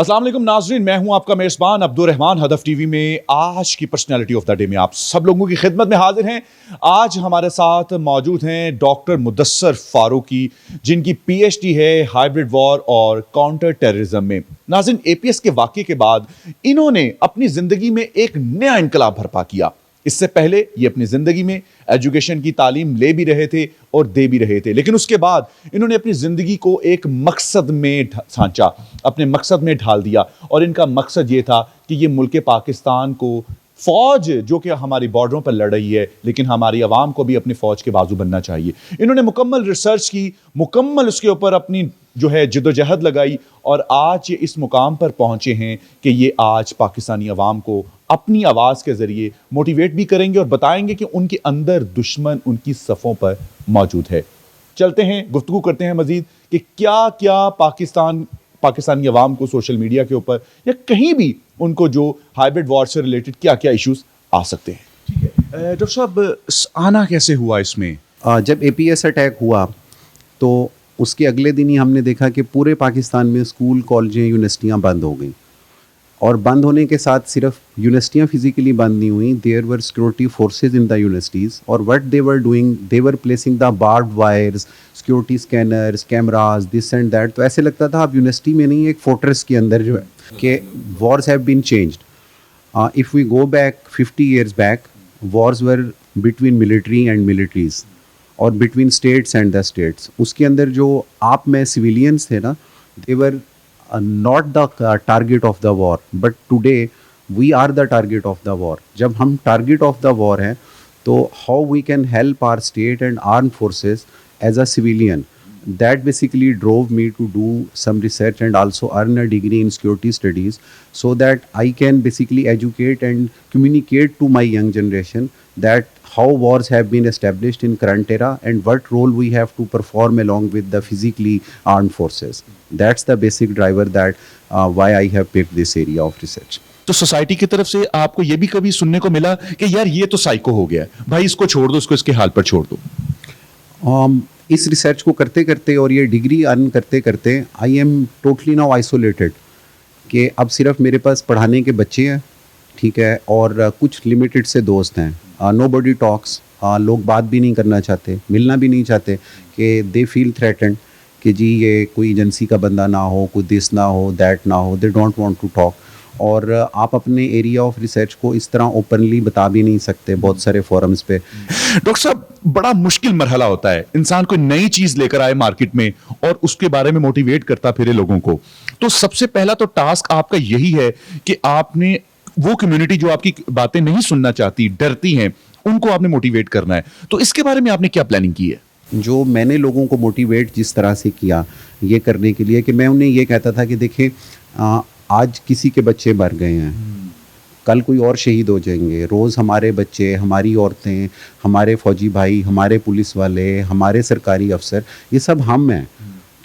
अस्सलाम वालेकुम नाजरीन, मैं हूं आपका मेज़बान अब्दुल रहमान। हदफ टीवी में आज की पर्सनैलिटी ऑफ द डे में आप सब लोगों की खिदमत में हाजिर हैं। आज हमारे साथ मौजूद हैं डॉक्टर मुदस्सर फारूकी, जिनकी पीएचडी है हाइब्रिड वॉर और काउंटर टेररिज्म में। नाज़रीन, एपीएस के वाक़े के बाद इन्होंने अपनी ज़िंदगी में एक नया इनकलाब बर्पा किया। इससे पहले ये अपनी जिंदगी में एजुकेशन की तालीम ले भी रहे थे और दे भी रहे थे, लेकिन उसके बाद इन्होंने अपनी जिंदगी को एक मकसद में सांचा, अपने मकसद में ढाल दिया। और इनका मकसद ये था कि ये मुल्क पाकिस्तान को, फौज जो कि हमारी बॉर्डरों पर लड़ रही है, लेकिन हमारी आवाम को भी अपनी फौज के बाजू बनना चाहिए। इन्होंने मुकम्मल रिसर्च की, मुकम्मल उसके ऊपर अपनी जो है जिद्दोजहद लगाई और आज ये इस मुकाम पर पहुंचे हैं कि ये आज पाकिस्तानी अवाम को अपनी आवाज़ के ज़रिए मोटिवेट भी करेंगे और बताएंगे कि उनके अंदर दुश्मन उनकी सफ़ों पर मौजूद है। चलते हैं, गुफ्तगू करते हैं मज़ीद कि क्या क्या पाकिस्तानी अवाम को सोशल मीडिया के ऊपर या कहीं भी उनको जो हाइब्रिड वॉर से रिलेटेड क्या क्या इश्यूज आ सकते हैं। ठीक है डॉक्टर साहब, आना कैसे हुआ इसमें? जब एपीएस अटैक हुआ तो उसके अगले दिन ही हमने देखा कि पूरे पाकिस्तान में स्कूल, कॉलेजें, यूनिवर्सिटियाँ बंद हो गई। और बंद होने के साथ सिर्फ यूनिवर्सिटियाँ फिजिकली बंद नहीं हुई, there were security forces in the universities. और what they were doing, they were placing the barbed wires, security scanners, cameras, this and that. तो ऐसे लगता था आप यूनिवर्सिटी में नहीं, एक फोर्ट्रेस के अंदर जो है कि wars have been changed. If we go back 50 years back, wars were between military and militaries और between states and the states. उसके अंदर जो आप में सिविलियंस थे ना, दे वर not the target of the war, but today we are the target of the war. जब हम target of the war हैं तो how we can help our state and armed forces as a civilian, that basically drove me to do some research and also earn a degree in security studies, so that I can basically educate and communicate to my young generation that how wars have been established in current era and what role we have to perform along with the physically armed forces. That's the basic driver that why I have picked this area of research. तो society की तरफ से आपको ये भी कभी सुनने को मिला कि यार ये तो साइको हो गया, भाई इसको छोड़ दो, इसको इसके हाल पर छोड़ दो? इस रिसर्च को करते करते और ये डिग्री अर्न करते करते I am totally now isolated, कि अब सिर्फ मेरे पास पढ़ाने के बच्चे हैं, ठीक है, और कुछ लिमिटेड से दोस्त हैं। नोबडी टॉक्स, लोग बात भी नहीं करना चाहते, मिलना भी नहीं चाहते, कि दे फील थ्रेटेंड कि जी ये कोई एजेंसी का बंदा ना हो, कोई दिस ना हो, दैट ना हो, they don't want to talk. और आप अपने एरिया ऑफ रिसर्च को इस तरह ओपनली बता भी नहीं सकते बहुत सारे फोरम्स पे। डॉक्टर साहब, बड़ा मुश्किल मरहला होता है, इंसान कोई नई चीज लेकर आए मार्केट में और उसके बारे में मोटिवेट करता फिरे लोगों को। तो सबसे पहला तो टास्क आपका यही है कि आपने वो कम्युनिटी जो आपकी बातें नहीं सुनना चाहती, डरती हैं, उनको आपने मोटिवेट करना है। तो इसके बारे में आपने क्या प्लानिंग की है? जो मैंने लोगों को मोटिवेट जिस तरह से किया ये करने के लिए, कि मैं उन्हें ये कहता था कि देखिए आज किसी के बच्चे मर गए हैं, कल कोई और शहीद हो जाएंगे। रोज़ हमारे बच्चे, हमारी औरतें, हमारे फौजी भाई, हमारे पुलिस वाले, हमारे सरकारी अफसर, ये सब हम हैं,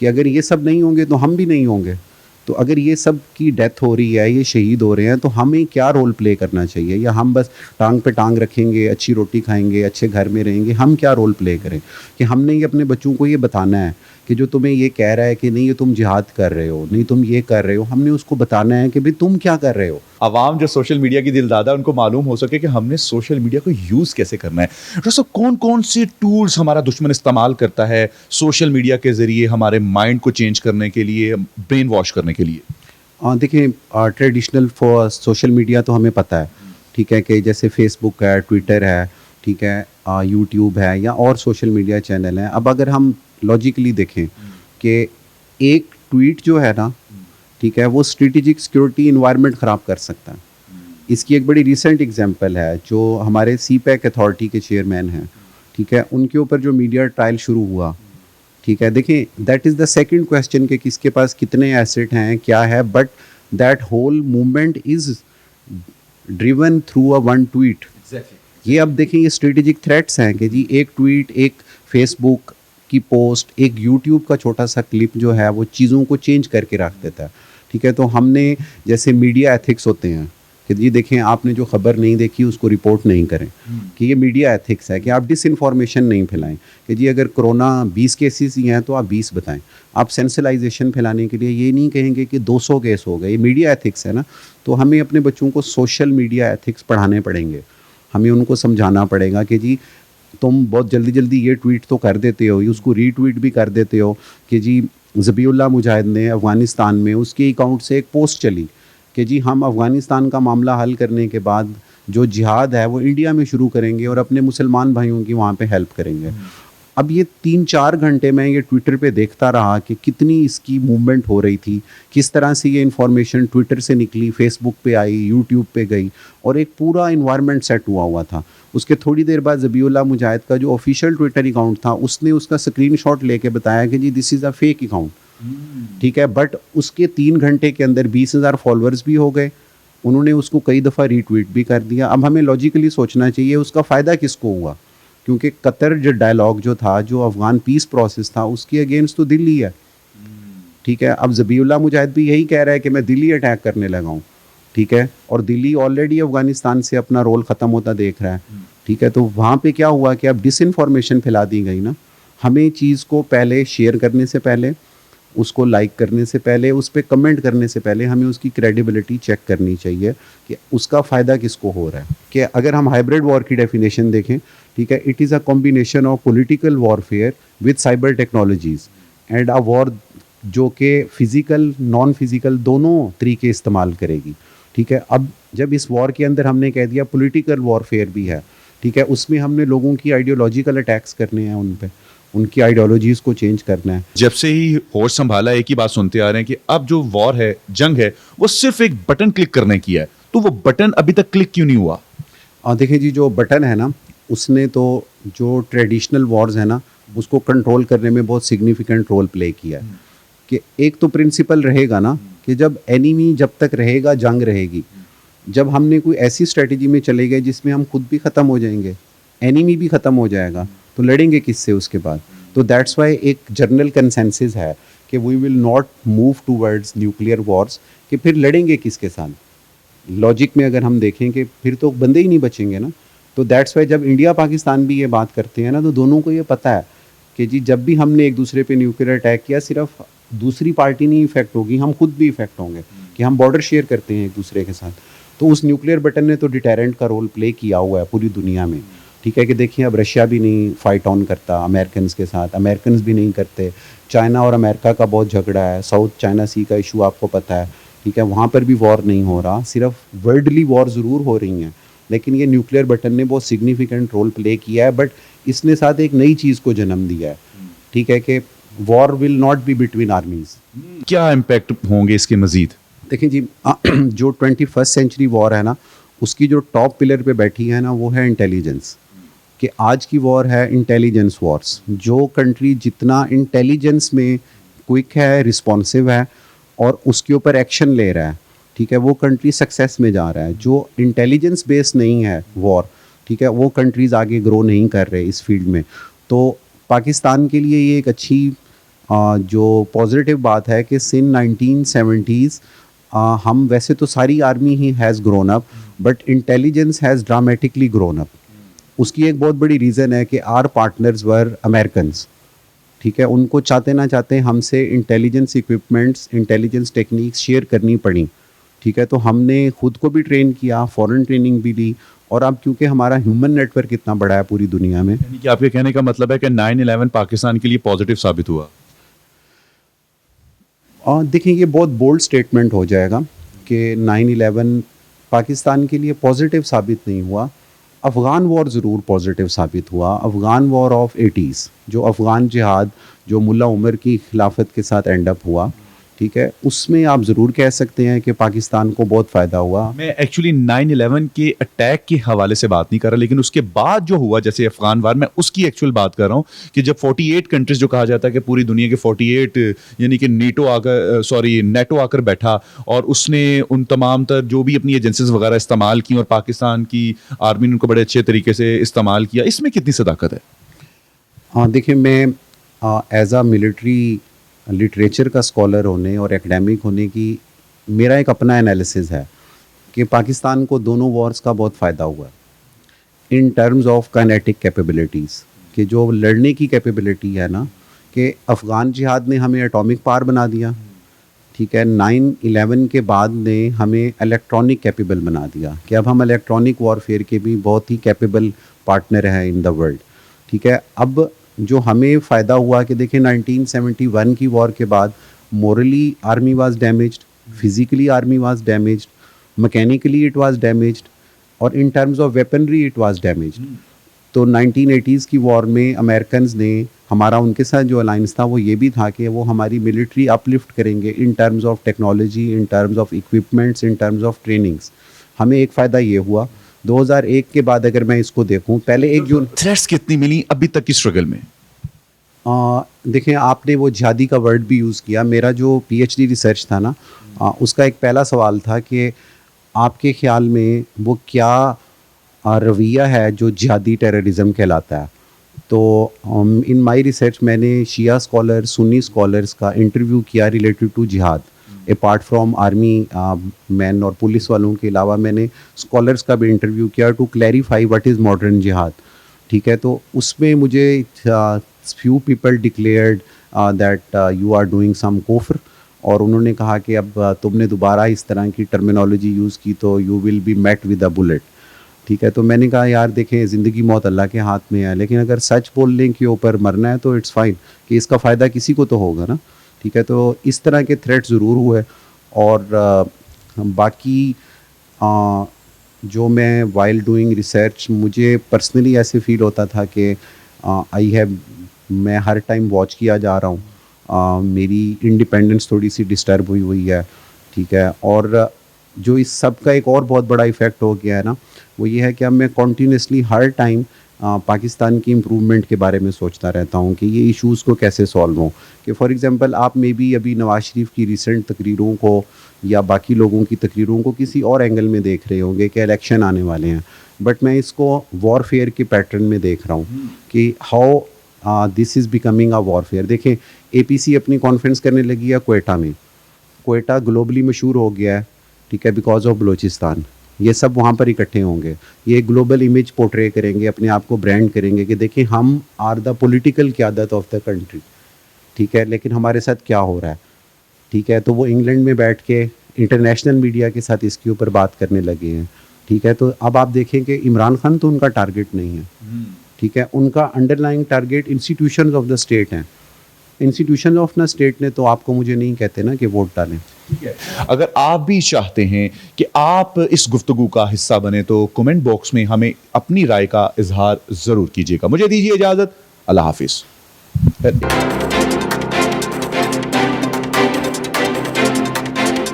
कि अगर ये सब नहीं होंगे तो हम भी नहीं होंगे। तो अगर ये सब की डेथ हो रही है, ये शहीद हो रहे हैं, तो हमें क्या रोल प्ले करना चाहिए? या हम बस टांग पे टांग रखेंगे, अच्छी रोटी खाएंगे, अच्छे घर में रहेंगे? हम क्या रोल प्ले करें? कि हमने ये अपने बच्चों को ये बताना है कि जो तुम्हें ये कह रहा है कि नहीं ये तुम जिहाद कर रहे हो, नहीं तुम ये कर रहे हो, हमने उसको बताना है कि भाई तुम क्या कर रहे हो। आवाम जो सोशल मीडिया की दिलदादा, उनको मालूम हो सके कि हमने सोशल मीडिया को यूज कैसे करना है। डॉक्टर साहब, कौन कौन से टूल्स हमारा दुश्मन इस्तेमाल करता है सोशल मीडिया के जरिए हमारे माइंड को चेंज करने के लिए, ब्रेन वॉश करने के लिए? देखिए, ट्रेडिशनल फॉर सोशल मीडिया तो हमें पता है, ठीक है, कि जैसे फेसबुक है, ट्विटर है, ठीक है, यूट्यूब है या और सोशल मीडिया चैनल हैं। अब अगर हम लॉजिकली देखें कि एक ट्वीट जो है ना, ठीक है, वो स्ट्रेटेजिक सिक्योरिटी इन्वायरमेंट ख़राब कर सकता है। इसकी एक बड़ी रिसेंट एग्जांपल है, जो हमारे सीपैक अथॉरिटी के चेयरमैन हैं, ठीक है, उनके ऊपर जो मीडिया ट्रायल शुरू हुआ, ठीक है, देखिए that is the second question कि किसके पास कितने एसेट हैं, क्या है, but that whole movement is driven through a one tweet. ये अब देखिए ये स्ट्रेटेजिक थ्रेट्स हैं कि जी एक ट्वीट, एक फेसबुक की पोस्ट, एक यूट्यूब का छोटा सा क्लिप जो है वो चीज़ों को चेंज करके रख देता है, ठीक है। तो हमने, जैसे मीडिया एथिक्स होते हैं, कि जी देखें आपने जो खबर नहीं देखी उसको रिपोर्ट नहीं करें, कि ये मीडिया एथिक्स है कि आप डिसइंफॉर्मेशन नहीं फैलाएं, कि जी अगर कोरोना 20 केसेस ही हैं तो आप 20 बताएं। आप सेंसिलाइजेशन फैलाने के लिए ये नहीं कहेंगे कि 200 केस हो गए, ये मीडिया एथिक्स है ना। तो हमें अपने बच्चों को सोशल मीडिया एथिक्स पढ़ाने पड़ेंगे, हमें उनको समझाना पड़ेगा कि जी तुम बहुत जल्दी जल्दी ये ट्वीट तो कर देते हो, उसको रीट्वीट भी कर देते हो कि जी ज़बीउल्लाह मुजाहिद ने अफ़गानिस्तान में उसके अकाउंट से एक पोस्ट चली कि जी हम अफ़गानिस्तान का मामला हल करने के बाद जो जिहाद है वो इंडिया में शुरू करेंगे और अपने मुसलमान भाइयों की वहाँ पे हेल्प करेंगे। अब ये 3-4 घंटे मैं ये ट्विटर पे देखता रहा कि कितनी इसकी मूवमेंट हो रही थी, किस तरह से ये इन्फॉर्मेशन ट्विटर से निकली, फेसबुक पे आई, यूट्यूब पे गई और एक पूरा इन्वायरमेंट सेट हुआ था। उसके थोड़ी देर बाद ज़बीउल्लाह मुजाहिद का जो ऑफिशियल ट्विटर अकाउंट था उसने उसका स्क्रीनशॉट लेके बताया कि जी this is a fake account, ठीक है। बट उसके 3 घंटे के अंदर 20,000 फॉलोअर्स भी हो गए, उन्होंने उसको कई दफ़ा रीट्वीट भी कर दिया। अब हमें लॉजिकली सोचना चाहिए उसका फ़ायदा किसको हुआ, क्योंकि कतर जो डायलॉग जो था, जो अफ़गान पीस प्रोसेस था, उसके अगेंस्ट तो दिल्ली है, ठीक है। अब ज़बीउल्लाह मुजाहिद भी यही कह रहा है कि मैं दिल्ली अटैक करने लगा हूँ, ठीक है, और दिल्ली ऑलरेडी अफ़गानिस्तान से अपना रोल ख़त्म होता देख रहा है, ठीक है। तो वहाँ पे क्या हुआ कि अब डिसइंफॉर्मेशन फैला दी गई ना। हमें चीज़ को पहले शेयर करने से पहले, उसको लाइक करने से पहले, उस पर कमेंट करने से पहले हमें उसकी क्रेडिबिलिटी चेक करनी चाहिए कि उसका फ़ायदा किसको हो रहा है। कि अगर हम हाइब्रिड वॉर की डेफिनेशन देखें, ठीक है, it is a combination of political warfare with cyber technologies and a war जो कि फ़िज़िकल नॉन फिज़िकल दोनों तरीके इस्तेमाल करेगी, ठीक है। अब जब इस वॉर के अंदर हमने कह दिया पॉलिटिकल वॉरफेयर भी है, ठीक है, उसमें हमने लोगों की आइडियोलॉजिकल अटैक्स करने हैं, उन पे उनकी आइडियोलॉजीज़ को चेंज करना है। जब से ही होश संभाला एक ही बात सुनते आ रहे हैं कि अब जो वॉर है, जंग है, वो सिर्फ एक बटन क्लिक करने की है। तो वो बटन अभी तक क्लिक क्यों नहीं हुआ? देखिए जी, जो बटन है ना, उसने तो जो ट्रेडिशनल वॉर्स है ना उसको कंट्रोल करने में बहुत सिग्निफिकेंट रोल प्ले किया है। कि एक तो प्रिंसिपल रहेगा ना कि जब एनिमी जब तक रहेगा जंग रहेगी। जब हमने कोई ऐसी स्ट्रेटजी में चले गए जिसमें हम खुद भी ख़त्म हो जाएंगे, एनिमी भी ख़त्म हो जाएगा, तो लड़ेंगे किससे उसके बाद। तो दैट्स वाई एक जनरल कंसेंसस है कि we will not move towards nuclear wars, कि फिर लड़ेंगे किसके साथ। लॉजिक में अगर हम देखें कि फिर तो बंदे ही नहीं बचेंगे ना। तो दैट्स वाई जब इंडिया पाकिस्तान भी ये बात करते हैं ना, तो दोनों को ये पता है कि जी जब भी हमने एक दूसरे पे न्यूक्लियर अटैक किया, सिर्फ दूसरी पार्टी नहीं इफेक्ट होगी, हम खुद भी इफेक्ट होंगे, कि हम बॉर्डर शेयर करते हैं एक दूसरे के साथ। तो उस न्यूक्लियर बटन ने तो डिटेरेंट का रोल प्ले किया हुआ है पूरी दुनिया में, ठीक है। कि देखिए अब रशिया भी नहीं फाइट ऑन करता अमेरिकन के साथ, अमेरिकन भी नहीं करते। चाइना और अमेरिका का बहुत झगड़ा है, साउथ चाइना सी का इशू आपको पता है, ठीक है, वहाँ पर भी वॉर नहीं हो रहा। सिर्फ वर्ल्डली वॉर ज़रूर हो रही हैं, लेकिन ये न्यूक्लियर बटन ने बहुत सिग्निफिकेंट रोल प्ले किया है। बट इसने साथ एक नई चीज़ को जन्म दिया है, ठीक है, कि war will not be between armies. क्या इम्पैक्ट होंगे इसके मजीद? देखिए जी, जो 21st सेंचुरी वॉर है ना, उसकी जो टॉप पिलर पे बैठी है ना, वो है इंटेलिजेंस। कि आज की वॉर है इंटेलिजेंस वॉर्स। जो कंट्री जितना इंटेलिजेंस में क्विक है, रिस्पॉन्सिव है और उसके ऊपर एक्शन ले रहा है, ठीक है, वो कंट्री सक्सेस में जा रहा है। जो इंटेलिजेंस बेस नहीं है वॉर, ठीक है, वो कंट्रीज़ आगे ग्रो नहीं कर रहे इस फील्ड में। तो पाकिस्तान के लिए ये एक अच्छी जो पॉजिटिव बात है कि सिन 1970s हम वैसे तो सारी army he has grown up, but intelligence has dramatically grown up. उसकी एक बहुत बड़ी रीज़न है कि आर पार्टनर्स वर अमेरिकन्स, ठीक है। उनको चाहते ना चाहते हमसे intelligence equipments, intelligence techniques share करनी पड़ी, ठीक है। तो हमने खुद को भी ट्रेन किया, फॉरेन ट्रेनिंग भी ली, और अब क्योंकि हमारा ह्यूमन नेटवर्क इतना बड़ा है पूरी दुनिया में। यानी कि आपके कहने का मतलब है कि 9/11 पाकिस्तान के लिए पॉजिटिव साबित हुआ? और देखिए, ये बहुत बोल्ड स्टेटमेंट हो जाएगा कि 9/11 पाकिस्तान के लिए पॉजिटिव साबित नहीं हुआ। अफ़गान वॉर ज़रूर पॉजिटिव साबित हुआ। अफ़गान वॉर ऑफ 80s, जो अफ़गान जिहाद जो मुल्ला उमर की खिलाफत के साथ एंड अप हुआ, ठीक है, उसमें आप ज़रूर कह सकते हैं कि पाकिस्तान को बहुत फ़ायदा हुआ। मैं एक्चुअली 9/11 के अटैक के हवाले से बात नहीं कर रहा, लेकिन उसके बाद जो हुआ जैसे अफगान वार, मैं उसकी एक्चुअल बात कर रहा हूँ कि जब 48 कंट्रीज जो कहा जाता है कि पूरी दुनिया के 48 यानी कि नेटो आकर बैठा और उसने उन तमाम तर जो भी अपनी एजेंसीज वगैरह इस्तेमाल की और पाकिस्तान की आर्मी ने उनको बड़े अच्छे तरीके से इस्तेमाल किया, इसमें कितनी सदाकत है? हाँ, देखिए, मैं एज आ मिलिट्री लिटरेचर का स्कॉलर होने और एकेडमिक होने की मेरा एक अपना एनालिसिस है कि पाकिस्तान को दोनों वॉर्स का बहुत फ़ायदा हुआ इन टर्म्स ऑफ काइनेटिक कैपेबिलिटीज़, कि जो लड़ने की कैपेबिलिटी है ना, कि अफ़गान जिहाद ने हमें एटॉमिक पावर बना दिया, ठीक है, 9/11 के बाद ने हमें इलेक्ट्रॉनिक कैपेबल बना दिया कि अब हम इलेक्ट्रॉनिक वॉरफेयर के भी बहुत ही कैपेबल पार्टनर हैं इन द वर्ल्ड, ठीक है। अब जो हमें फ़ायदा हुआ कि देखिए 1971 की वॉर के बाद morally army was damaged, physically army was damaged, mechanically it was damaged, और in terms of weaponry it was damaged. तो 1980s की वॉर में अमेरिकन्स ने हमारा उनके साथ जो अलाइंस था वो ये भी था कि वो हमारी मिलिट्री अपलिफ्ट करेंगे इन terms of technology, in terms of equipments, in terms of trainings. हमें एक फ़ायदा ये हुआ 2001 के बाद अगर मैं इसको देखूं, पहले 1 जून थ्रेट्स कितनी मिली अभी तक की स्ट्रगल में? देखें, आपने वो जिहादी का वर्ड भी यूज़ किया। मेरा जो पीएचडी रिसर्च था ना, उसका एक पहला सवाल था कि आपके ख्याल में वो क्या रवैया है जो जिहादी टेररिज्म कहलाता है। तो इन माय रिसर्च मैंने शिया स्कॉलर, सुन्नी स्कॉलर्स का इंटरव्यू किया रिलेटेड टू जिहाद। अपार्ट फ्रॉम आर्मी मैन और पुलिस वालों के अलावा मैंने स्कॉलर्स का भी इंटरव्यू किया to clarify what is modern जिहाद, ठीक है। तो उसमें मुझे few people declared that you are doing some कुफ्र, और उन्होंने कहा कि अब तुमने दोबारा इस तरह की टर्मिनोलॉजी यूज़ की तो you will be met with a bullet, ठीक है। तो मैंने कहा यार देखें, ज़िंदगी मौत अल्लाह के हाथ में है, लेकिन अगर सच बोलने के ऊपर मरना है तो इट्स फाइन, कि इसका फ़ायदा किसी को तो होगा ना, ठीक है। तो इस तरह के थ्रेट ज़रूर हुए। और बाकी जो मैं वाइल डूइंग रिसर्च, मुझे पर्सनली ऐसे फील होता था कि मैं हर टाइम वॉच किया जा रहा हूँ, मेरी इंडिपेंडेंस थोड़ी सी डिस्टर्ब हुई हुई है, ठीक है। और जो इस सब का एक और बहुत बड़ा इफ़ेक्ट हो गया है ना, वो ये है कि अब मैं कॉन्टीन्यूसली हर टाइम पाकिस्तान की इम्प्रूवमेंट के बारे में सोचता रहता हूँ कि ये इश्यूज़ को कैसे सॉल्व हों। कि फॉर एग्ज़ाम्पल आप मे बी अभी नवाज शरीफ की रिसेंट तकरीरों को या बाकी लोगों की तकरीरों को किसी और एंगल में देख रहे होंगे कि इलेक्शन आने वाले हैं, बट मैं इसको वॉरफेयर के पैटर्न में देख रहा हूँ कि how this is becoming a warfare. देखें, APC अपनी कॉन्फ्रेंस करने लगी है कोयटा में। कोयटा ग्लोबली मशहूर हो गया है, ठीक है, बिकॉज ऑफ बलूचिस्तान। ये सब वहाँ पर इकट्ठे होंगे, ये ग्लोबल इमेज पोर्ट्रे करेंगे, अपने आप को ब्रांड करेंगे कि देखिए हम आर द पॉलिटिकल क़यादत ऑफ द कंट्री, ठीक है। लेकिन हमारे साथ क्या हो रहा है, ठीक है। तो वो इंग्लैंड में बैठ के इंटरनेशनल मीडिया के साथ इसके ऊपर बात करने लगे हैं, ठीक है। तो अब आप देखें कि इमरान खान तो उनका टारगेट नहीं है, ठीक है। उनका underlying target institutions of the state हैं। इंस्टीट्यूशन ऑफ ना स्टेट ने तो आपको मुझे नहीं कहते ना कि वोट डालें। अगर आप भी चाहते हैं कि आप इस गुफ्तगू का हिस्सा बने तो कमेंट बॉक्स में हमें अपनी राय का इजहार जरूर कीजिएगा। मुझे दीजिए इजाजत, अल्लाह हाफिज।